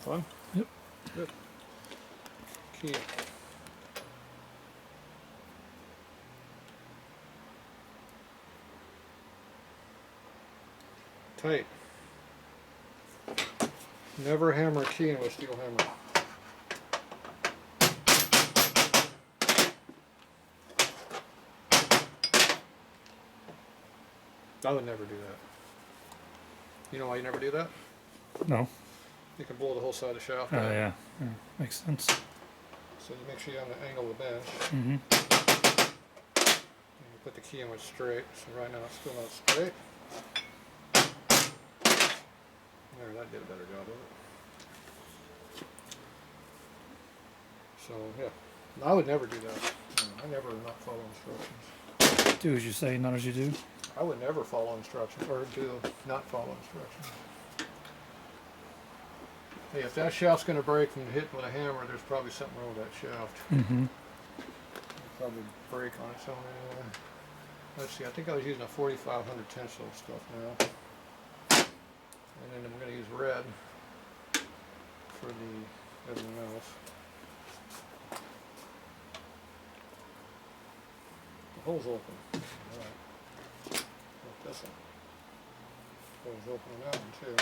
Fun? Yep. Good. Key. Tight. Never hammer a key into a steel hammer. I would never do that. You know why you never do that? No. You can blow the whole side of the shaft Oh out. yeah. Yeah. Makes sense. So you make sure you're on the angle of the bench. Mm-hmm. And you put the key in with straight. So right now it's still not straight. There, that did a better job of it. So yeah, I would never do that. I never not follow instructions. Do as you say, not as you do. I would never follow instructions, or do not follow instructions. Hey, if that shaft's going to break from hitting with a hammer, there's probably something wrong with that shaft. Mm-hmm. It'll probably break on its own anyway. Let's see, I think I was using a 4500 tensile stuff now. And then I'm going to use red for the everything else. The hole's open. Alright. Like this one. Hole's open on that one too.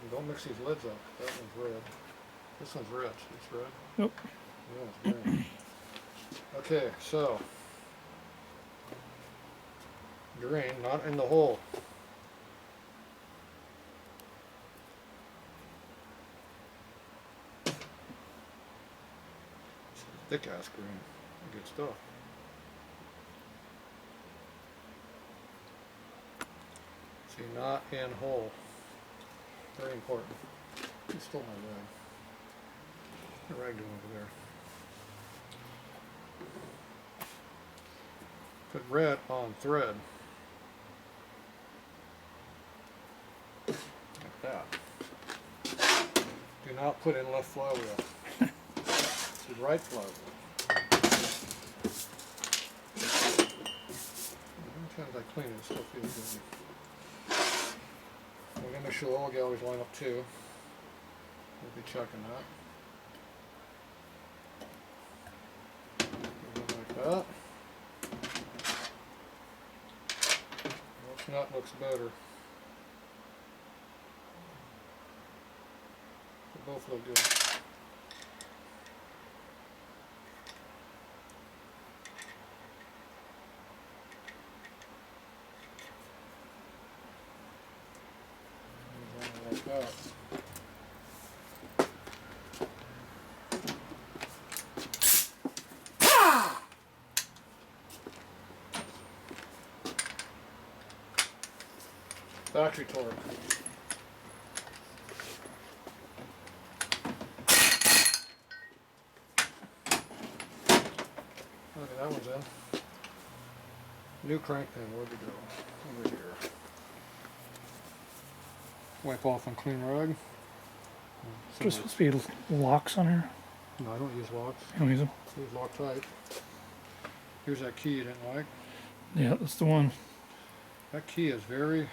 And don't mix these lids up. That one's red. This one's red. See, it's red? Nope. Yeah, it's green. Okay, so green, not in the hole. It's thick ass green. Good stuff. See, not in hole. Very important. You stole my rag. What's the rag doing over there? Put red on thread. Like that. Do not put in left flywheel. It's the right flywheel. Sometimes I clean it, it still feels good. We're going to make sure all galleries line up too. We'll be checking that. Like that. Which nut looks better? They both look good. Like that. Factory torque. Okay, that one's in. New crank pin, where'd it go? Over here. Wipe off on clean rag. There's supposed to be locks on here. No, I don't use locks. You don't use them? I use Loctite. Here's that key you didn't like. Yeah, that's the one. That key is very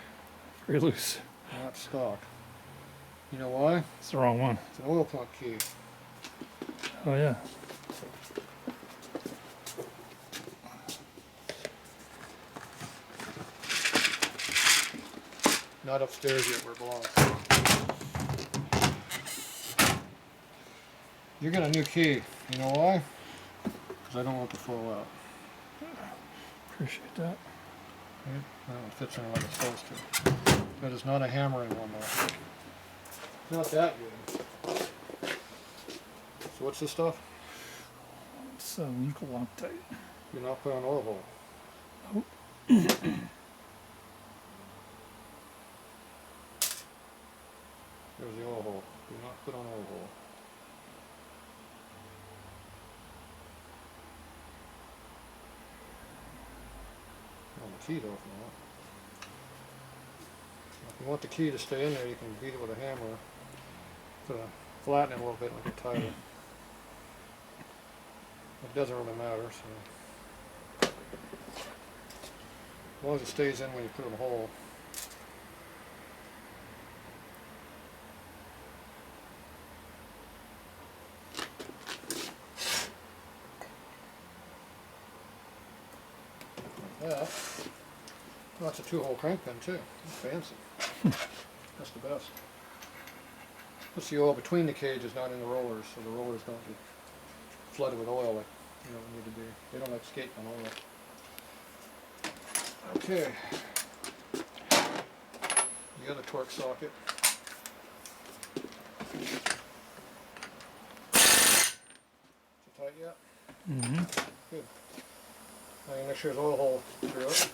Very loose. not stock. You know why? It's the wrong one. It's an oil pump key. Oh yeah. Not upstairs yet where it belongs. You get a new key. You know why? Because I don't want it to fall out. Appreciate that. Okay? Well, it fits in like it's supposed to. But it's not a hammering one though. It's not that good. So what's this stuff? It's nickel Loctite. You're not putting on oil hole. Nope. There's the oil hole. Do not put on oil hole. Well, the key's off now. If you want the key to stay in there, you can beat it with a hammer. Flatten it a little bit and make it tighter. It doesn't really matter, so. As long as it stays in when you put it in the hole. that. Well, that's a 2-hole crank pin too. That's fancy. That's the best. Puts the oil between the cages, not in the rollers, so the rollers don't get flooded with oil like need to be. They don't escape on oil. Okay. The other torque socket. Is it tight yet? Mm-hmm. Good. Now you make sure there's oil hole through it.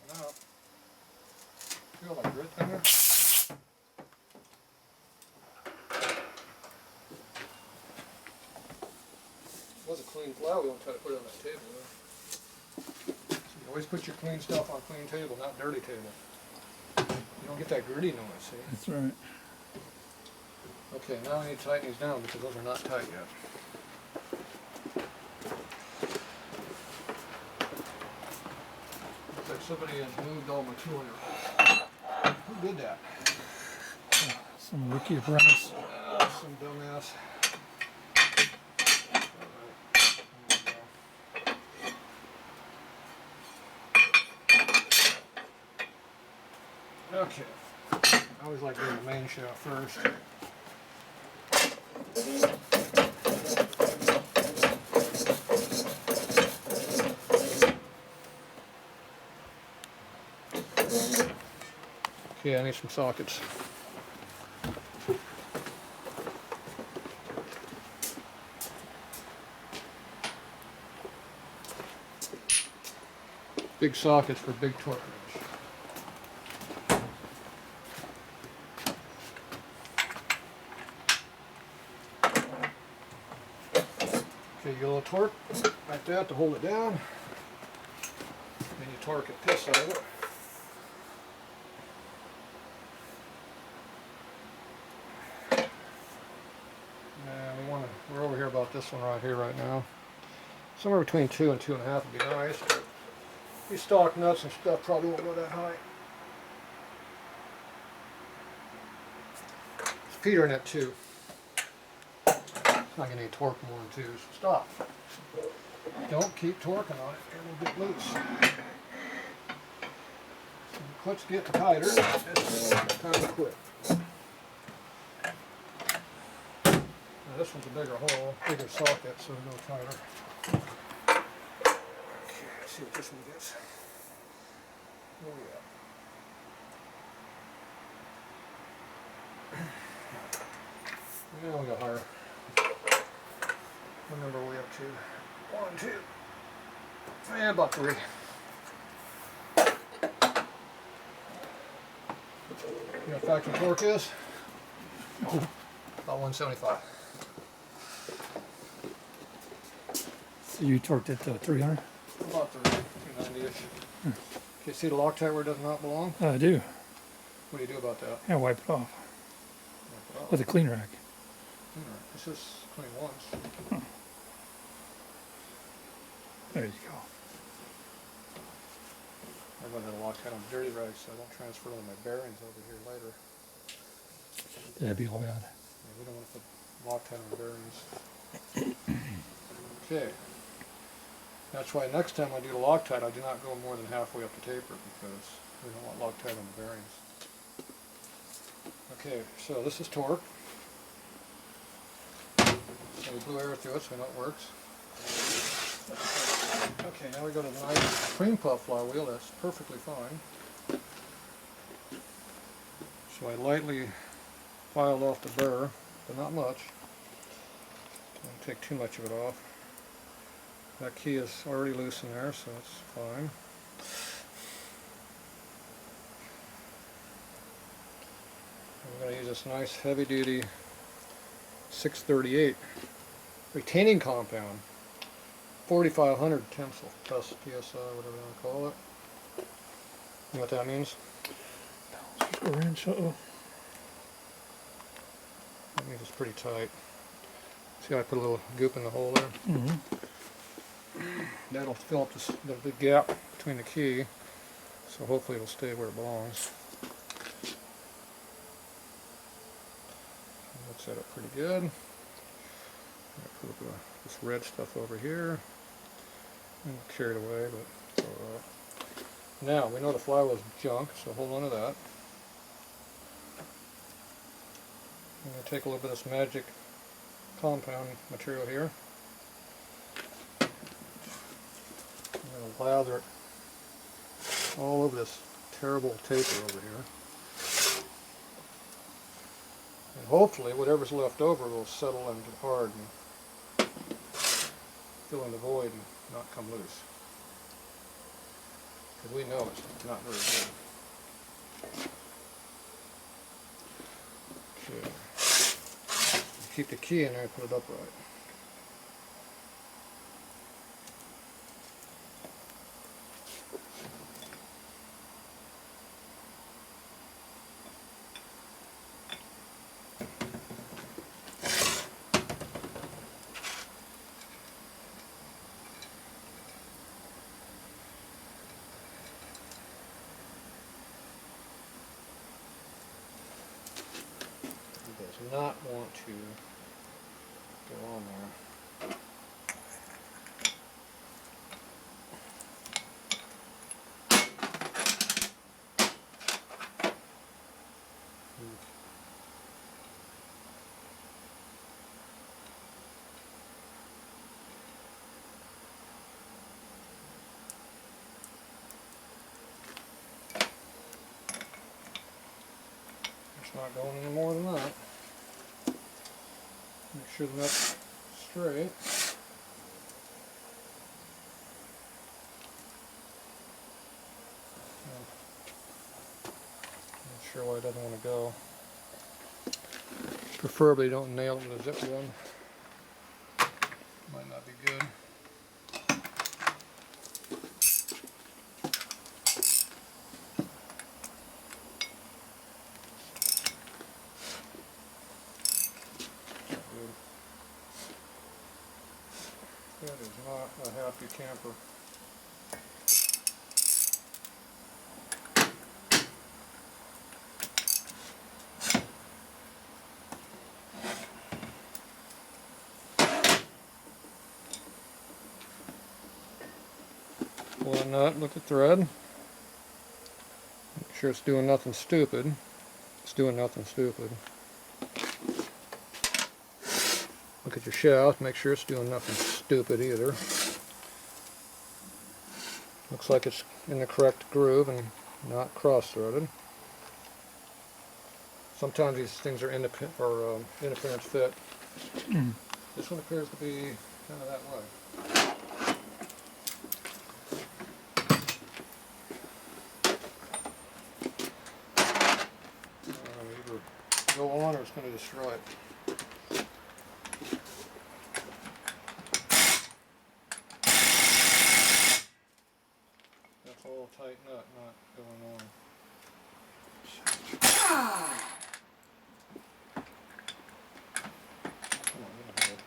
Now, feel like grit in there? Was a clean flywheel until I put it on that table. So you always put your clean stuff on clean table, not dirty table. You don't get that gritty noise, see? That's right. Okay, now I need to tighten these down because those are not tight yet. Looks like somebody has moved all my tool here. Who did that? Some rookie apprentice. Some dumbass. Okay, I always like doing the main shaft first. Okay, I need some sockets. Big sockets for big torque wrench. Okay, you get a little torque like that to hold it down. Then you torque it this side of it. And we're over here about this one right here right now. Somewhere between 2 and 2.5 would be nice. These stock nuts and stuff probably won't go that high. It's Peter in it too. It's not getting any torque more than 2, so stop. Don't keep torquing on it, it will get loose. So the clips get tighter, it's time to quit. Now this one's a bigger hole, bigger socket, so it'll go tighter. Okay, let's see what this one gets. Oh yeah. Yeah, we got higher. What number are we up to? 1, 2. Yeah, about 3. You know what factory torque is? About 175. So you torqued it to 300? About 290-ish. Okay, see the Loctite where it does not belong? I do. What do you do about that? Yeah, wipe it off Well, with a clean rag. it's just clean once. There you go. I'm going to Loctite on dirty rags so I don't transfer all my bearings over here later. That'd be all bad. Yeah, we don't want to put Loctite on bearings. Okay. That's why next time I do the Loctite, I do not go more than halfway up the taper because we don't want Loctite on the bearings. Okay, so this is torque. So we blew air through it so I know it works. Okay, now we go to the nice cream puff flywheel. That's perfectly fine. So I lightly filed off the burr, but not much. Don't take too much of it off. That key is already loose in there, so it's fine. I'm going to use this nice heavy-duty 638 retaining compound, 4500 tensile plus PSI, whatever you want to call it. You know what that means? A wrench, uh-oh. That means it's pretty tight. See how I put a little goop in the hole there? Mm-hmm. That'll fill up the gap between the key, so hopefully it'll stay where it belongs. That's set up pretty good. Put this red stuff over here. I'm carried away, but it's alright. Now, we know the flywheel's junk, so hold on to that. I'm going to take a little bit of this magic compound material here. I'm going to lather it all over this terrible taper over here. And hopefully whatever's left over will settle into hard and fill in the void and not come loose. Because we know it's not very good. Okay. Keep the key in there and put it upright. Does not want to go on there. It's not going any more than that. Make sure the nut's straight. Not sure why it doesn't want to go. Preferably don't nail it with a zip gun. Might not be good. That is not a happy camper. Pull that nut, look at thread. Make sure it's doing nothing stupid. It's doing nothing stupid. Look at your shaft, make sure it's doing nothing stupid either. Looks like it's in the correct groove and not cross-threaded. Sometimes these things are interference fit. This one appears to be kind of that way. Either go on or it's going to destroy it. All tight nut, not going on. Come on, get ahead.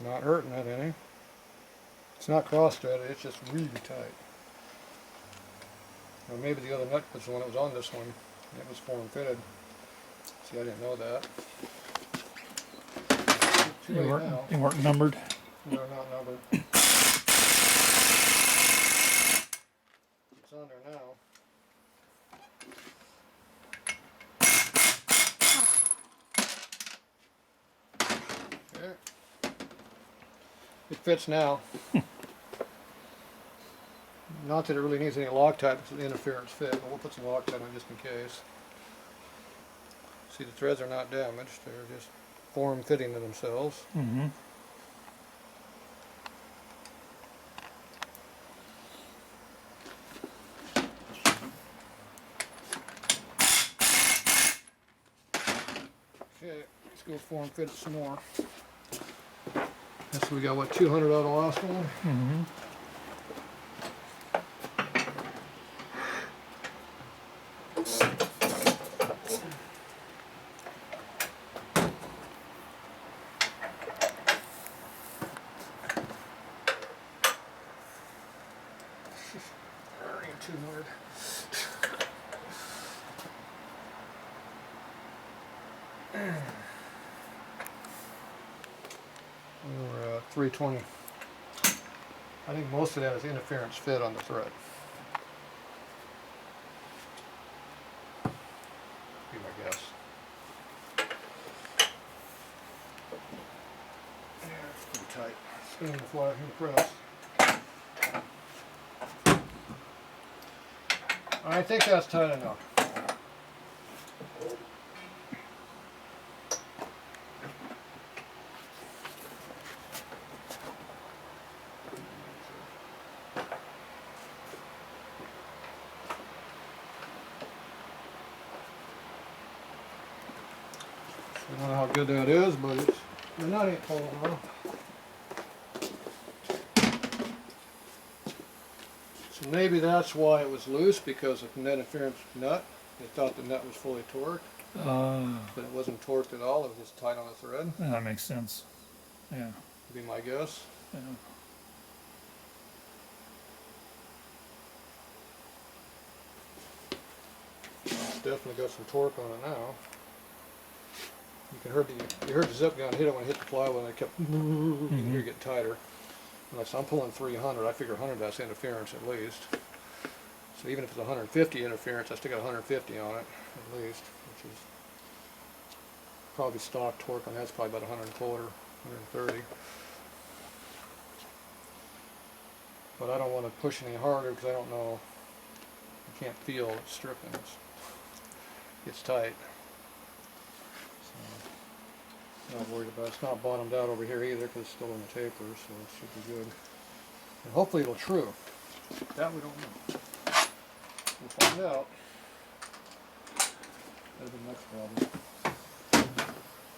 Not hurting it any. It's not cross-threaded, it's just really tight. Or maybe the other nut was the one that was on this one. It was form fitted. See, I didn't know that. They weren't numbered. They're not numbered. It's on there now. Okay. It fits now. Not that it really needs any Loctite, it's an interference fit, but we'll put some Loctite on just in case. See, the threads are not damaged, they're just form-fitting to themselves. Mm-hmm. Okay, let's go form-fit it some more. So we got, what, 200 out of the last one? Mm-hmm. Hurting too hard. We're 320. I think most of that is interference fit on the thread. Be my guess. Yeah, it's pretty tight. Spinning the fly in the press. I think that's tight enough. I don't know how good that is, but it's, the nut ain't pulling off. So maybe that's why it was loose, because of the net interference nut. They thought the nut was fully torqued, but it wasn't torqued at all. It was just tight on the thread. That makes sense. Yeah. Would be my guess. Yeah. It's definitely got some torque on it now. You heard the zip gun hit it when it hit the flywheel, and it kept. You can hear it get tighter. Unless I'm pulling 300, I figure 100 that's interference at least. So even if it's 150 interference, I still got 150 on it at least, which is probably stock torque on that's probably about 125, 130. But I don't want to push any harder because I don't know. I can't feel it stripping. It's tight. So, not worried about it. It's not bottomed out over here either because it's still in the taper, so it should be good. And hopefully it'll true. That we don't know. We'll find out. That'll be the next problem.